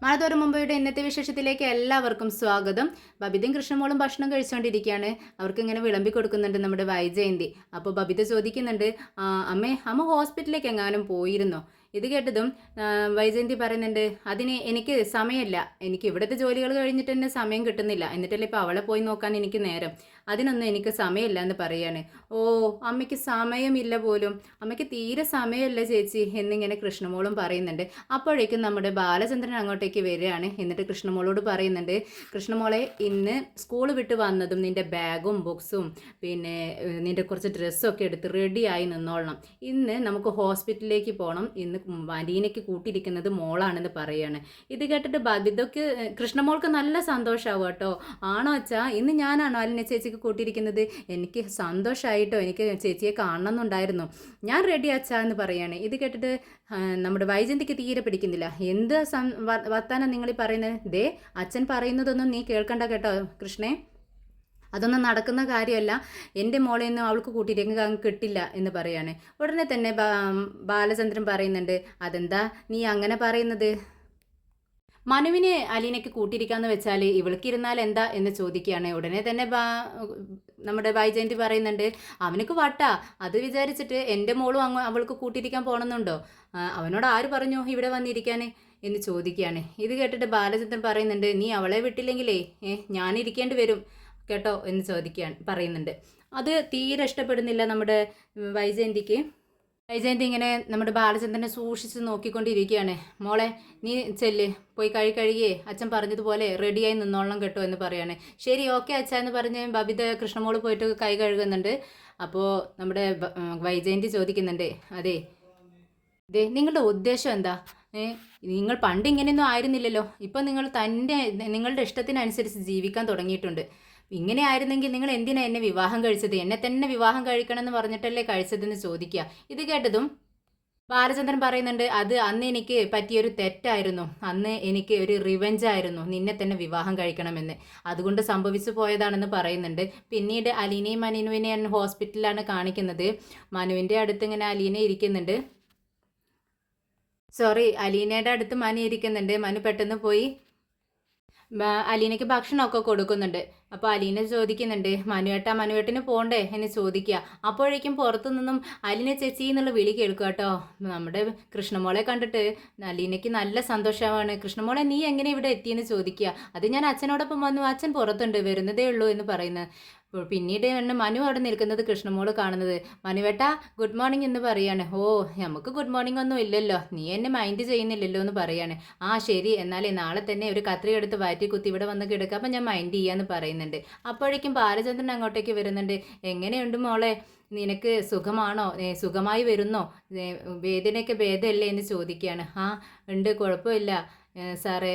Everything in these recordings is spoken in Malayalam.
മഴതോറും മുമ്പയുടെ ഇന്നത്തെ വിശേഷത്തിലേക്ക് എല്ലാവർക്കും സ്വാഗതം. ബബിതയും കൃഷ്ണമോളും ഭക്ഷണം കഴിച്ചുകൊണ്ടിരിക്കുകയാണ്. അവർക്ക് ഇങ്ങനെ വിളമ്പി കൊടുക്കുന്നുണ്ട് നമ്മുടെ വൈജയന്തി. അപ്പോൾ ബബിത ചോദിക്കുന്നുണ്ട്, അമ്മ ഹോസ്പിറ്റലിലേക്ക് എങ്ങാനും പോയിരുന്നോ? ഇത് കേട്ടതും വൈജയന്തി പറയുന്നുണ്ട്, അതിന് എനിക്ക് സമയമില്ല, എനിക്ക് ഇവിടുത്തെ ജോലികൾ കഴിഞ്ഞിട്ട് തന്നെ സമയം കിട്ടുന്നില്ല, എന്നിട്ടല്ലേ ഇപ്പോൾ അവളെ പോയി നോക്കാൻ എനിക്ക് നേരം, അതിനൊന്നും എനിക്ക് സമയമില്ല എന്ന് പറയാണ്. ഓ, അമ്മയ്ക്ക് സമയമില്ല പോലും, അമ്മയ്ക്ക് തീരെ സമയമില്ല ചേച്ചി എന്നിങ്ങനെ കൃഷ്ണമോളും പറയുന്നുണ്ട്. അപ്പോഴേക്കും നമ്മുടെ ബാലചന്ദ്രൻ അങ്ങോട്ടേക്ക് വരികയാണ്. എന്നിട്ട് കൃഷ്ണമോളോട് പറയുന്നുണ്ട്, കൃഷ്ണമോളെ ഇന്ന് സ്കൂൾ വിട്ട് വന്നതും നിൻ്റെ ബാഗും ബുക്സും പിന്നെ നിൻ്റെ കുറച്ച് ഡ്രസ്സൊക്കെ എടുത്ത് റെഡിയായി നിന്നോളണം. ഇന്ന് നമുക്ക് ഹോസ്പിറ്റലിലേക്ക് പോകണം, ഇന്ന് അലീനയ്ക്ക് കൂട്ടിയിരിക്കുന്നത് മോളാണെന്ന് പറയാണ്. ഇത് കേട്ടിട്ട് ഇതൊക്കെ കൃഷ്ണമോൾക്ക് നല്ല സന്തോഷമാവും കേട്ടോ. ആണോ അച്ഛാ, ഇന്ന് ഞാനാണോ അലീന ചേച്ചിക്ക് കൂട്ടിയിരിക്കുന്നത്? എനിക്ക് സന്തോഷമായിട്ടോ, എനിക്ക് ചേച്ചിയെ കാണണമെന്നുണ്ടായിരുന്നു, ഞാൻ റെഡി അച്ഛാ എന്ന് പറയാണ്. ഇത് കേട്ടിട്ട് നമ്മുടെ വൈജന്തിക്ക് തീരെ പിടിക്കുന്നില്ല. എന്ത് വർത്താനം നിങ്ങൾ ഈ പറയുന്നത്? ദേ, അച്ഛൻ പറയുന്നതൊന്നും നീ കേൾക്കണ്ട കേട്ടോ കൃഷ്ണേ, അതൊന്നും നടക്കുന്ന കാര്യമല്ല, എൻ്റെ മോളെയൊന്നും അവൾക്ക് കൂട്ടിയിട്ടേക്ക് കിട്ടില്ല എന്ന് പറയാണ്. ഉടനെ തന്നെ ബാലചന്ദ്രൻ പറയുന്നുണ്ട്, അതെന്താ നീ അങ്ങനെ പറയുന്നത്? മനുവിന് അലീനയ്ക്ക് കൂട്ടിയിരിക്കാന്ന് വെച്ചാൽ ഇവൾക്കിരുന്നാൽ എന്താ എന്ന് ചോദിക്കുകയാണ്. ഉടനെ തന്നെ നമ്മുടെ വൈജയന്തി പറയുന്നുണ്ട്, അവനക്ക് വട്ടാ, അത് വിചാരിച്ചിട്ട് എൻ്റെ മോളും അവൾക്ക് കൂട്ടിയിരിക്കാൻ പോകണമെന്നുണ്ടോ? അവനോട് ആര് പറഞ്ഞു ഇവിടെ വന്നിരിക്കാൻ എന്ന് ചോദിക്കുകയാണ്. ഇത് കേട്ടിട്ട് ബാലചന്ദ്രൻ പറയുന്നുണ്ട്, നീ അവളെ വിട്ടില്ലെങ്കിലേ ഞാനിരിക്കേണ്ടി വരും കേട്ടോ എന്ന് പറയുന്നുണ്ട്. അത് തീരെ ഇഷ്ടപ്പെടുന്നില്ല നമ്മുടെ വൈജയന്തിക്ക്. വൈജയന്തി ഇങ്ങനെ നമ്മുടെ ബാലചന്ദ്രനെ സൂക്ഷിച്ച് നോക്കിക്കൊണ്ടിരിക്കുകയാണ്. മോളെ, നീ ചെല്ല്, പോയി കഴുകിയേ അച്ഛൻ പറഞ്ഞതുപോലെ റെഡിയായി നിന്നോളണം കേട്ടോ എന്ന് പറയാണ്. ശരി, ഓക്കെ അച്ഛ എന്ന് പറഞ്ഞ് ബബിത കൃഷ്ണമോള് പോയിട്ട് കൈ കഴുകുന്നുണ്ട്. അപ്പോൾ നമ്മുടെ വൈജയന്തി ചോദിക്കുന്നുണ്ട്, അതെ ഇതേ നിങ്ങളുടെ ഉദ്ദേശം എന്താ? നിങ്ങൾ പണ്ട് ഇങ്ങനെയൊന്നും ആയിരുന്നില്ലല്ലോ, ഇപ്പം നിങ്ങൾ നിങ്ങളുടെ ഇഷ്ടത്തിനനുസരിച്ച് ജീവിക്കാൻ തുടങ്ങിയിട്ടുണ്ട്. ഇങ്ങനെ ആയിരുന്നെങ്കിൽ നിങ്ങൾ എന്തിനാ എന്നെ വിവാഹം കഴിച്ചത്? എന്നെ തന്നെ വിവാഹം കഴിക്കണം എന്ന് പറഞ്ഞിട്ടല്ലേ കഴിച്ചതെന്ന് ചോദിക്കുക. ഇത് കേട്ടതും ബാലചന്ദ്രൻ പറയുന്നുണ്ട്, അത് അന്ന് എനിക്ക് പറ്റിയൊരു തെറ്റായിരുന്നു, അന്ന് എനിക്ക് ഒരു റിവെഞ്ച് ആയിരുന്നു നിന്നെ തന്നെ വിവാഹം കഴിക്കണമെന്ന്, അതുകൊണ്ട് സംഭവിച്ചു പോയതാണെന്ന് പറയുന്നുണ്ട്. പിന്നീട് അലീനയും മനുവിനെയാണ് ഹോസ്പിറ്റലിലാണ് കാണിക്കുന്നത്. മനുവിൻ്റെ അടുത്ത് ഇങ്ങനെ അലീന ഇരിക്കുന്നുണ്ട്, അലീനയുടെ അടുത്ത് മനു ഇരിക്കുന്നുണ്ട്. മനു പെട്ടെന്ന് പോയി അലീനയ്ക്ക് ഭക്ഷണമൊക്കെ കൊടുക്കുന്നുണ്ട്. അപ്പോൾ അലീന ചോദിക്കുന്നുണ്ട്, മനുവേട്ടന് പോണ്ടേ എന്ന് ചോദിക്കുക. അപ്പോഴേക്കും പുറത്തു നിന്നും അലീന ചേച്ചി എന്നുള്ള വിളി കേൾക്കുക കേട്ടോ. നമ്മുടെ കൃഷ്ണമോളെ കണ്ടിട്ട് അലീനയ്ക്ക് നല്ല സന്തോഷമാണ്. കൃഷ്ണമോളെ, നീ എങ്ങനെ ഇവിടെ എത്തിയെന്ന് ചോദിക്കുക. അത് ഞാൻ അച്ഛനോടൊപ്പം വന്നു, അച്ഛൻ പുറത്തുണ്ട്, വരുന്നതേ ഉള്ളൂ എന്ന് പറയുന്നത്. പിന്നീട് മനു അവിടെ നിൽക്കുന്നത് കൃഷ്ണമോള് കാണുന്നത്. മനുവേട്ടാ ഗുഡ് മോർണിംഗ് എന്ന് പറയാണ്. ഓ, നമുക്ക് ഗുഡ് മോർണിംഗ് ഒന്നും ഇല്ലല്ലോ, നീ എന്നെ മൈൻഡ് ചെയ്യുന്നില്ലല്ലോ എന്ന് പറയാണ്. ആ ശരി, എന്നാലേ നാളെ തന്നെ ഒരു കത്രി എടുത്ത് വയറ്റി കുത്തി ഇവിടെ വന്ന് കിടക്കുക, അപ്പം ഞാൻ മൈൻഡ് ചെയ്യാന്ന് പറയുന്നുണ്ട്. അപ്പോഴേക്കും ബാലചന്ദ്രൻ അങ്ങോട്ടേക്ക് വരുന്നുണ്ട്. എങ്ങനെയുണ്ട് മോളെ, നിനക്ക് സുഖമാണോ? സുഖമായി വരുന്നോ? വേദനയൊക്കെ ഭേദമല്ലേ എന്ന് ചോദിക്കുകയാണ്. ആ ഉണ്ട്, കുഴപ്പമില്ല സാറേ,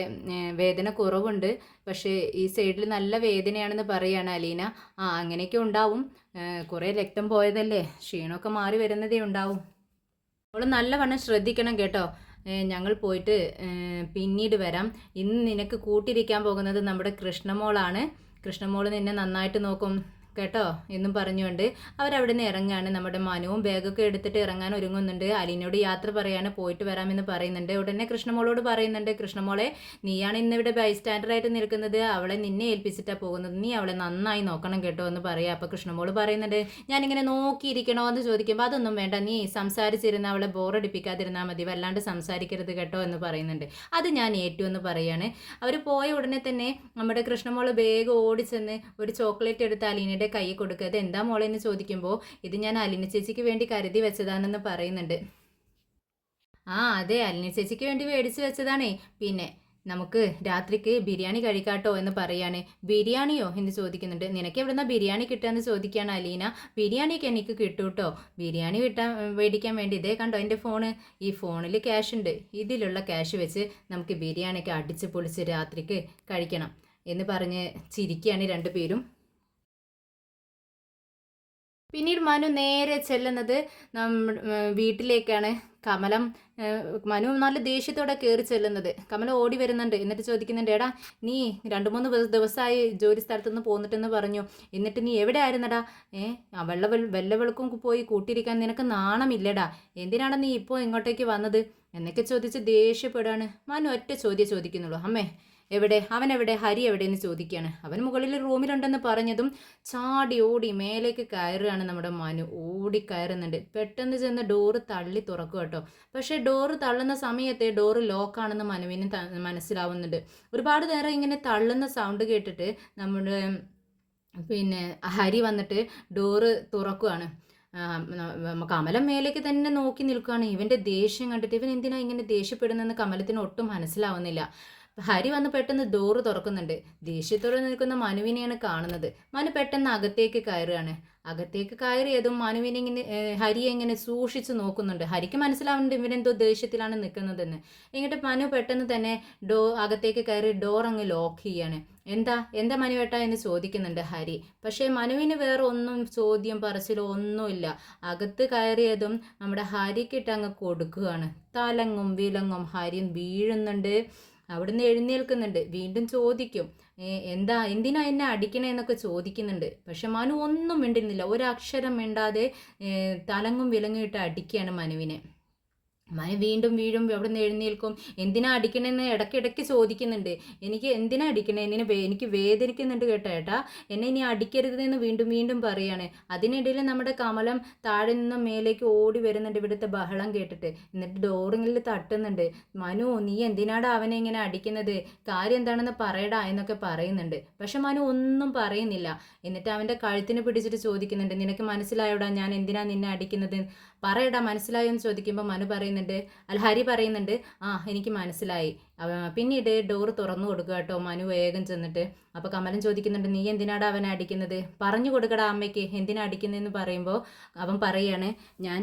വേദന കുറവുണ്ട്, പക്ഷേ ഈ സൈഡിൽ നല്ല വേദനയാണെന്ന് പറയുകയാണ് അലീന. അങ്ങനെയൊക്കെ ഉണ്ടാവും, കുറേ രക്തം പോയതല്ലേ, ക്ഷീണമൊക്കെ മാറി വരുന്നതേ ഉണ്ടാവും. അവൾ നല്ലവണ്ണം ശ്രദ്ധിക്കണം കേട്ടോ. ഞങ്ങൾ പോയിട്ട് പിന്നീട് വരാം. ഇന്ന് നിനക്ക് കൂട്ടിരിക്കാൻ പോകുന്നത് നമ്മുടെ കൃഷ്ണമോളാണ്. കൃഷ്ണമോൾ നിന്നെ നന്നായിട്ട് നോക്കും കേട്ടോ എന്നും പറഞ്ഞുകൊണ്ട് അവരവിടെ നിന്ന് ഇറങ്ങാണ്. നമ്മുടെ മനുവും ബാഗൊക്കെ എടുത്തിട്ട് ഇറങ്ങാൻ ഒരുങ്ങുന്നുണ്ട്. അലീനോട് യാത്ര പറയാണ്, പോയിട്ട് വരാമെന്ന് പറയുന്നുണ്ട്. ഉടനെ കൃഷ്ണമോളോട് പറയുന്നുണ്ട്, കൃഷ്ണമോളെ, നീയാണ് ഇന്നിവിടെ ബൈസ്റ്റാൻഡറായിട്ട് നിൽക്കുന്നത്, അവളെ നിന്നെ ഏൽപ്പിച്ചിട്ടാണ് പോകുന്നത്, നീ അവളെ നന്നായി നോക്കണം കേട്ടോ എന്ന് പറയാം. അപ്പോൾ കൃഷ്ണമോള് പറയുന്നുണ്ട്, ഞാനിങ്ങനെ നോക്കിയിരിക്കണോ എന്ന് ചോദിക്കുമ്പോൾ അതൊന്നും വേണ്ട, നീ സംസാരിച്ചിരുന്ന അവളെ ബോറടിപ്പിക്കാതിരുന്നാൽ മതി, വല്ലാണ്ട് സംസാരിക്കരുത് കേട്ടോ എന്ന് പറയുന്നുണ്ട്. അത് ഞാൻ ഏറ്റു എന്ന് പറയാണ്. അവർ പോയ ഉടനെ തന്നെ നമ്മുടെ കൃഷ്ണമോള് വേഗം ഓടിച്ചെന്ന് ഒരു ചോക്ലേറ്റ് എടുത്ത് അലീനയുടെ കൈ കൊടുക്കുക. അത് എന്താ മോളെ എന്ന് ചോദിക്കുമ്പോൾ ഇത് ഞാൻ അലീന ചേച്ചിക്ക് വേണ്ടി കരുതി വെച്ചതാണെന്ന് പറയുന്നുണ്ട്. അതെ, അലീന ചേച്ചിക്ക് വേണ്ടി മേടിച്ച് വെച്ചതാണേ, പിന്നെ നമുക്ക് രാത്രിക്ക് ബിരിയാണി കഴിക്കാട്ടോ എന്ന് പറയാണ്. ബിരിയാണിയോ എന്ന് ചോദിക്കുന്നുണ്ട്. നിനക്ക് എവിടുന്ന ബിരിയാണി കിട്ടുകയെന്ന് ചോദിക്കുകയാണ് അലീന. ബിരിയാണിയൊക്കെ എനിക്ക് കിട്ടും കേട്ടോ, ബിരിയാണി മേടിക്കാൻ വേണ്ടി ഇതേ കണ്ടോ എൻ്റെ ഫോണ്, ഈ ഫോണിൽ ക്യാഷ് ഉണ്ട്, ഇതിലുള്ള ക്യാഷ് വെച്ച് നമുക്ക് ബിരിയാണിയൊക്കെ അടിച്ച് പൊളിച്ച് രാത്രിക്ക് കഴിക്കണം എന്ന് പറഞ്ഞ് ചിരിക്കുകയാണ് രണ്ടുപേരും. പിന്നീട് മനു നേരെ ചെല്ലുന്നത് വീട്ടിലേക്കാണ്. മനു നല്ല ദേഷ്യത്തോടെ കയറി ചെല്ലുന്നത്. കമലം ഓടി വരുന്നുണ്ട്. എന്നിട്ട് ചോദിക്കുന്നുണ്ട്, എടാ നീ 2-3 ദിവസമായി ജോലി സ്ഥലത്തുനിന്ന് പോന്നിട്ടെന്ന് പറഞ്ഞു, എന്നിട്ട് നീ എവിടെ ആയിരുന്നടാ? വെള്ളവെളുക്കും പോയി കൂട്ടിയിരിക്കാൻ നിനക്ക് നാണമില്ലടാ, എന്തിനാണ് നീ ഇപ്പോൾ ഇങ്ങോട്ടേക്ക് വന്നത്? എന്നൊക്കെ ചോദിച്ച് ദേഷ്യപ്പെടാണ്. മനു ഒറ്റ ചോദ്യം ചോദിക്കുന്നുള്ളൂ, അമ്മേ എവിടെ, അവൻ എവിടെ, ഹരി എവിടെയെന്ന് ചോദിക്കുകയാണ്. അവൻ മുകളിൽ റൂമിലുണ്ടെന്ന് പറഞ്ഞതും ചാടി ഓടി മേലേക്ക് കയറുകയാണ് നമ്മുടെ മനു. ഓടി കയറുന്നുണ്ട്. പെട്ടെന്ന് ചെന്ന് ഡോറ് തള്ളി തുറക്കുക കേട്ടോ. പക്ഷേ ഡോറ് തള്ളുന്ന സമയത്ത് ഡോറ് ലോക്കാണെന്ന് മനുവിന് മനസ്സിലാവുന്നുണ്ട്. ഒരുപാട് നേരം ഇങ്ങനെ തള്ളുന്ന സൗണ്ട് കേട്ടിട്ട് നമ്മുടെ ഹരി വന്നിട്ട് ഡോറ് തുറക്കുകയാണ്. കമലം മേലേക്ക് തന്നെ നോക്കി നിൽക്കുകയാണ്. ഇവൻ്റെ ദേഷ്യം കണ്ടിട്ട് ഇവൻ എന്തിനാ ഇങ്ങനെ ദേഷ്യപ്പെടുന്നതെന്ന് കമലത്തിന് ഒട്ടും മനസ്സിലാവുന്നില്ല. ഹരി വന്ന് പെട്ടെന്ന് ഡോറ് തുറക്കുന്നുണ്ട്. ദേഷ്യത്തോടെ നിൽക്കുന്ന മനുവിനെയാണ് കാണുന്നത്. മനു പെട്ടെന്ന് അകത്തേക്ക് കയറുകയാണ്. അകത്തേക്ക് കയറിയതും മനുവിനെ ഇങ്ങനെ ഹരിയെ ഇങ്ങനെ സൂക്ഷിച്ച് നോക്കുന്നുണ്ട്. ഹരിക്ക് മനസ്സിലാവുന്നുണ്ട് ഇവനെന്തോ ദേഷ്യത്തിലാണ് നിൽക്കുന്നതെന്ന്. എന്നിട്ട് മനു പെട്ടെന്ന് തന്നെ അകത്തേക്ക് കയറി ഡോർ അങ്ങ് ലോക്ക് ചെയ്യാണ്. എന്താ മനുവേട്ട എന്ന് ചോദിക്കുന്നുണ്ട് ഹരി. പക്ഷേ മനുവിന് വേറെ ഒന്നും ചോദ്യം പറച്ചിലോ ഒന്നുമില്ല. അകത്ത് കയറിയതും നമ്മുടെ ഹരിക്കിട്ട് അങ്ങ് കൊടുക്കുകയാണ്. തലങ്ങും വിലങ്ങും ഹരി വീഴുന്നുണ്ട്. അവിടുന്ന് എഴുന്നേൽക്കുന്നുണ്ട്. വീണ്ടും ചോദിക്കും, എന്തിനാ എന്നെ അടിക്കണേ എന്നൊക്കെ ചോദിക്കുന്നുണ്ട്. പക്ഷെ മനു ഒന്നും മിണ്ടുന്നില്ല. ഒരക്ഷരം മിണ്ടാതെ തലങ്ങും വിലങ്ങും ഇട്ട് അടിക്കുകയാണ് മനുവിനെ. മനു വീണ്ടും വീഴും. അവിടെ നിന്ന് എഴുന്നേൽക്കും. എന്തിനാ അടിക്കണമെന്ന് ഇടയ്ക്കിടയ്ക്ക് ചോദിക്കുന്നുണ്ട്. എനിക്ക് എന്തിനാ അടിക്കണേ, എനിക്ക് വേദനിക്കുന്നുണ്ട് കേട്ടോ ഏട്ടാ, എന്നെ ഇനി അടിക്കരുതെന്ന് വീണ്ടും വീണ്ടും പറയാണ്. അതിനിടയിൽ നമ്മുടെ കമലം താഴെ നിന്നും മേലേക്ക് ഓടി വരുന്നുണ്ട് ഇവിടുത്തെ ബഹളം കേട്ടിട്ട്. എന്നിട്ട് ഡോറിങ്ങിൽ തട്ടുന്നുണ്ട്. മനു, നീ എന്തിനാടാ അവനെ ഇങ്ങനെ അടിക്കുന്നത്, കാര്യം എന്താണെന്ന് പറയടാ എന്നൊക്കെ പറയുന്നുണ്ട്. പക്ഷെ മനു ഒന്നും പറയുന്നില്ല. എന്നിട്ട് അവൻ്റെ കഴുത്തിന് പിടിച്ചിട്ട് ചോദിക്കുന്നുണ്ട്, നിനക്ക് മനസ്സിലായോടാ ഞാൻ എന്തിനാ നിന്നെ അടിക്കുന്നത്, പറയടാ മനസ്സിലായോ എന്ന് ചോദിക്കുമ്പോൾ മനു പറയുന്നുണ്ട്, ഹരി പറയുന്നുണ്ട്, എനിക്ക് മനസ്സിലായി. പിന്നീട് ഡോറ് തുറന്നു കൊടുക്കുക കേട്ടോ മനു വേഗം ചെന്നിട്ട്. അപ്പോൾ കമലൻ ചോദിക്കുന്നുണ്ട്, നീ എന്തിനാടാ അവനെ അടിക്കുന്നത്, പറഞ്ഞു കൊടുക്കടാ അമ്മയ്ക്ക് എന്തിനാ അടിക്കുന്നതെന്ന് പറയുമ്പോൾ അവൻ പറയാണ്, ഞാൻ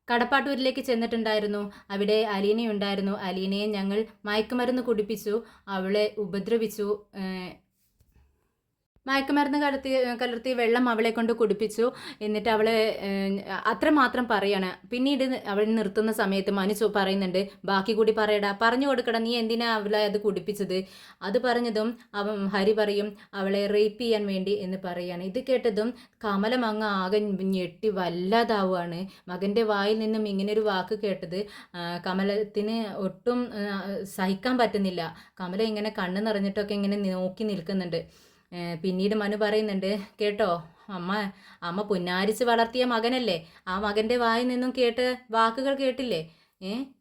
കടപ്പാട്ടൂരിലേക്ക് ചെന്നിട്ടുണ്ടായിരുന്നു. അവിടെ അലീനയുണ്ടായിരുന്നു. അലീനയെ ഞങ്ങൾ മയക്കുമരുന്ന് കുടിപ്പിച്ചു, അവളെ ഉപദ്രവിച്ചു, മയക്കുമരുന്ന് കലർത്തി വെള്ളം അവളെ കൊണ്ട് കുടിപ്പിച്ചു. എന്നിട്ട് അവളെ അത്രമാത്രം പറയാണ്. പിന്നീട് അവൾ നിർത്തുന്ന സമയത്ത് മനു പറയുന്നുണ്ട്, ബാക്കി കൂടി പറയടാ, പറഞ്ഞു കൊടുക്കടാ, നീ എന്തിനാ അവളെ അത് കുടിപ്പിച്ചത്. അത് പറഞ്ഞതും ഹരി പറയും, അവളെ റേപ്പ് ചെയ്യാൻ വേണ്ടി എന്ന് പറയാണ്. ഇത് കേട്ടതും കമലം അങ്ങ് ആകെ ഞെട്ടി വല്ലാതാവുകയാണ്. മകൻ്റെ വായിൽ നിന്നും ഇങ്ങനൊരു വാക്ക് കേട്ടത് കമലത്തിന് ഒട്ടും സഹിക്കാൻ പറ്റുന്നില്ല. കമല ഇങ്ങനെ കണ്ണ് നിറഞ്ഞിട്ടൊക്കെ ഇങ്ങനെ നോക്കി നിൽക്കുന്നുണ്ട്. പിന്നീട് മനു പറയുന്നുണ്ട്, കേട്ടോ അമ്മ പുന്നാരിച്ച് വളർത്തിയ മകനല്ലേ, ആ മകൻ്റെ വായിൽ നിന്നും കേട്ട് വാക്കുകൾ കേട്ടില്ലേ.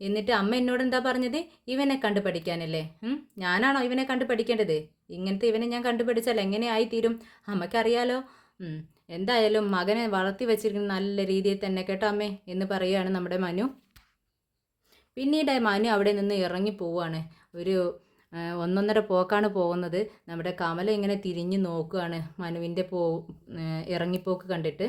എന്നിട്ട് അമ്മ എന്നോട് എന്താ പറഞ്ഞത്, ഇവനെ കണ്ടു പഠിക്കാനല്ലേ. ഞാനാണോ ഇവനെ കണ്ടു പഠിക്കേണ്ടത്, ഇങ്ങനത്തെ ഇവനെ ഞാൻ കണ്ടുപിടിച്ചാൽ എങ്ങനെ ആയിത്തീരും, അമ്മയ്ക്കറിയാലോ. എന്തായാലും മകനെ വളർത്തി വെച്ചിരിക്കുന്ന നല്ല രീതിയിൽ തന്നെ കേട്ടോ അമ്മേ എന്ന് പറയുകയാണ് നമ്മുടെ മനു. പിന്നീട് മനു അവിടെ നിന്ന് ഇറങ്ങി പോവുകയാണ്. ഒരു ഒന്നൊന്നര പോക്കാണ് പോകുന്നത്. നമ്മുടെ കമല ഇങ്ങനെ തിരിഞ്ഞു നോക്കുകയാണ് മനുവിൻ്റെ ഇറങ്ങിപ്പോക്ക് കണ്ടിട്ട്.